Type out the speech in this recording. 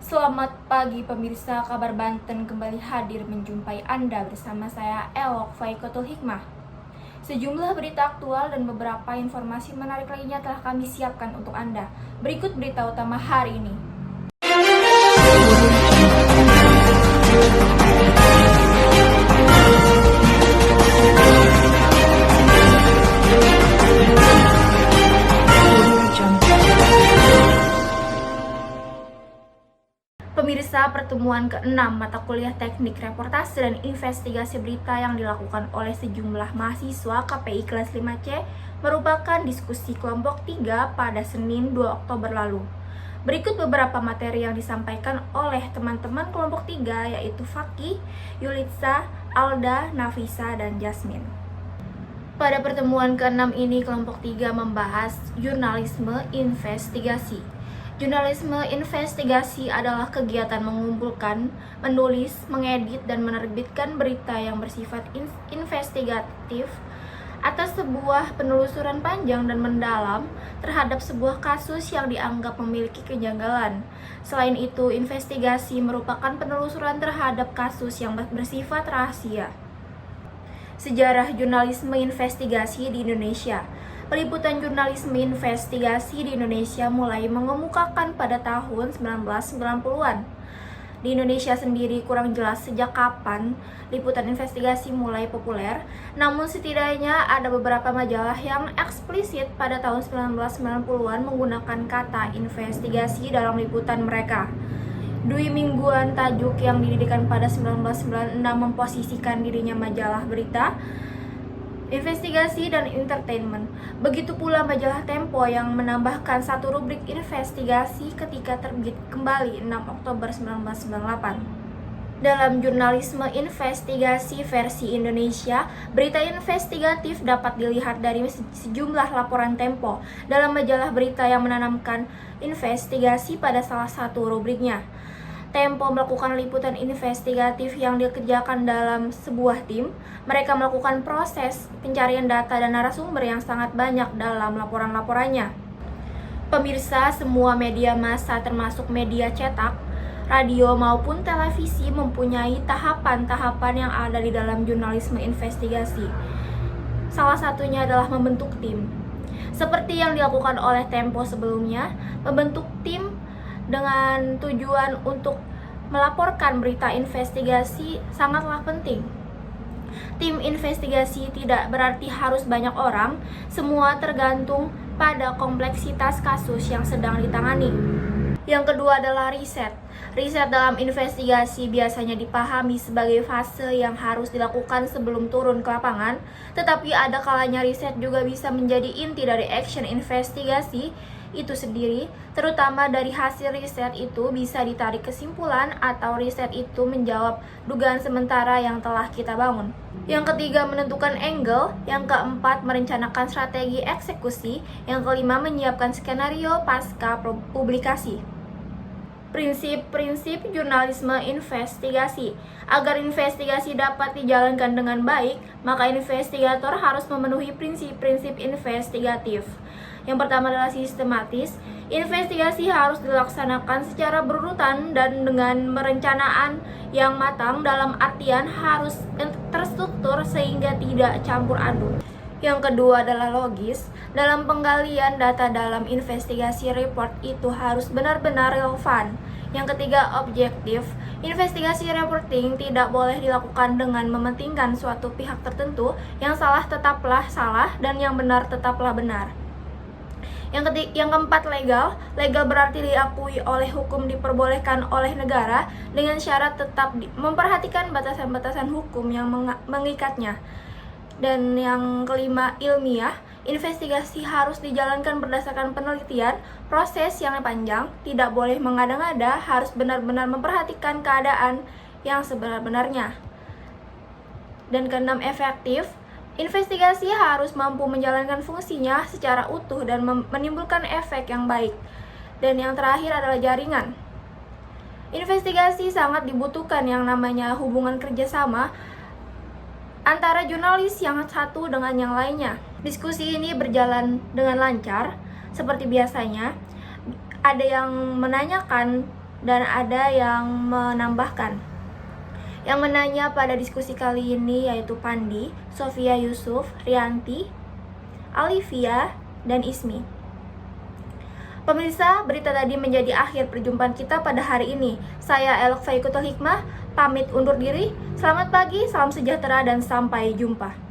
Selamat pagi pemirsa, kabar Banten kembali hadir menjumpai Anda bersama saya Elok Faikotul Hikmah. Sejumlah berita aktual dan beberapa informasi menarik lainnya telah kami siapkan untuk Anda. Berikut berita utama hari ini. Pemirsa, pertemuan ke-6 mata kuliah teknik reportase dan investigasi berita yang dilakukan oleh sejumlah mahasiswa KPI kelas 5C merupakan diskusi kelompok 3 pada Senin 2 Oktober lalu. Berikut beberapa materi yang disampaikan oleh teman-teman kelompok 3 yaitu Fakih, Yulitsa, Alda, Nafisa, dan Jasmine. Pada pertemuan ke-6 ini kelompok 3 membahas jurnalisme investigasi. Jurnalisme investigasi adalah kegiatan mengumpulkan, menulis, mengedit, dan menerbitkan berita yang bersifat investigatif atas sebuah penelusuran panjang dan mendalam terhadap sebuah kasus yang dianggap memiliki kejanggalan. Selain itu, investigasi merupakan penelusuran terhadap kasus yang bersifat rahasia. Sejarah jurnalisme investigasi di Indonesia. Peliputan jurnalisme investigasi di Indonesia mulai mengemukakan pada tahun 1990-an. Di Indonesia sendiri kurang jelas sejak kapan liputan investigasi mulai populer, namun setidaknya ada beberapa majalah yang eksplisit pada tahun 1990-an menggunakan kata investigasi dalam liputan mereka. Dwi Mingguan Tajuk yang didirikan pada 1996 memposisikan dirinya majalah berita, investigasi, dan entertainment. Begitu pula majalah Tempo yang menambahkan satu rubrik investigasi ketika terbit kembali 6 Oktober 1998. Dalam jurnalisme investigasi versi Indonesia, berita investigatif dapat dilihat dari sejumlah laporan Tempo dalam majalah berita yang menanamkan investigasi pada salah satu rubriknya. Tempo melakukan liputan investigatif yang dikerjakan dalam sebuah tim. Mereka melakukan proses pencarian data dan narasumber yang sangat banyak dalam laporan-laporannya. Pemirsa, semua media massa termasuk media cetak, radio maupun televisi mempunyai tahapan-tahapan yang ada di dalam jurnalisme investigasi. Salah satunya adalah membentuk tim. Seperti yang dilakukan oleh Tempo sebelumnya, membentuk tim dengan tujuan untuk melaporkan berita investigasi sangatlah penting. Tim investigasi tidak berarti harus banyak orang, semua tergantung pada kompleksitas kasus yang sedang ditangani. Yang kedua adalah riset. Riset dalam investigasi biasanya dipahami sebagai fase yang harus dilakukan sebelum turun ke lapangan, tetapi ada kalanya riset juga bisa menjadi inti dari action investigasi itu sendiri. Terutama dari hasil riset itu bisa ditarik kesimpulan atau riset itu menjawab dugaan sementara yang telah kita bangun. Yang ketiga, menentukan angle. Yang keempat, merencanakan strategi eksekusi. Yang kelima, menyiapkan skenario pasca publikasi. Prinsip-prinsip jurnalisme investigasi. Agar investigasi dapat dijalankan dengan baik, maka investigator harus memenuhi prinsip-prinsip investigatif. Yang pertama adalah sistematis. Investigasi harus dilaksanakan secara berurutan dan dengan perencanaan yang matang, dalam artian harus terstruktur sehingga tidak campur aduk. Yang kedua adalah logis. Dalam penggalian data dalam investigasi report itu harus benar-benar relevan. Yang ketiga, objektif. Investigasi reporting tidak boleh dilakukan dengan mementingkan suatu pihak tertentu. Yang salah tetaplah salah dan yang benar tetaplah benar. Yang keempat, legal. Legal berarti diakui oleh hukum, diperbolehkan oleh negara dengan syarat tetap memperhatikan batasan-batasan hukum yang mengikatnya. Dan yang kelima, ilmiah. Investigasi harus dijalankan berdasarkan penelitian, proses yang panjang, tidak boleh mengada-ngada, harus benar-benar memperhatikan keadaan yang sebenar-benarnya. Dan keenam, efektif. Investigasi harus mampu menjalankan fungsinya secara utuh dan menimbulkan efek yang baik. Dan yang terakhir adalah jaringan. Investigasi sangat dibutuhkan yang namanya hubungan kerjasama antara jurnalis yang satu dengan yang lainnya. Diskusi ini berjalan dengan lancar, seperti biasanya. Ada yang menanyakan dan ada yang menambahkan. Yang menanya pada diskusi kali ini yaitu Pandi, Sofia Yusuf, Rianti, Alivia, dan Ismi. Pemirsa, berita tadi menjadi akhir perjumpaan kita pada hari ini. Saya Elok Faikutul Hikmah, pamit undur diri. Selamat pagi, salam sejahtera, dan sampai jumpa.